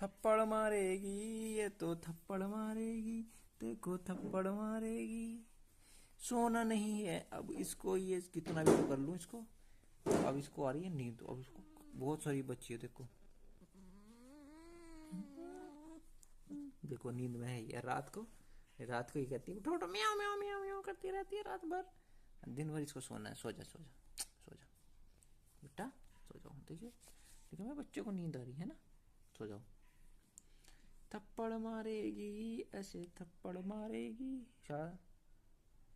थप्पड़ मारेगी, ये तो थप्पड़ मारेगी, देखो थप्पड़ मारेगी। सोना नहीं है अब इसको, ये कितना भी तो कर लूं इसको। अब इसको आ रही है नींद, अब इसको बहुत सारी बच्ची है, देखो देखो नींद में है ये। रात को ही कहती है उठो उठो, म्याऊं म्याऊं म्याऊं म्याऊं करती रहती है रात भर। दिन भर इसको सोना है। सो जा सो जा सो जा बेटा, सो जाओ। देखिए देखिए मेरे बच्चे को नींद आ रही है ना, सो जाओ। थप्पड़ मारेगी, ऐसे थप्पड़ मारेगी।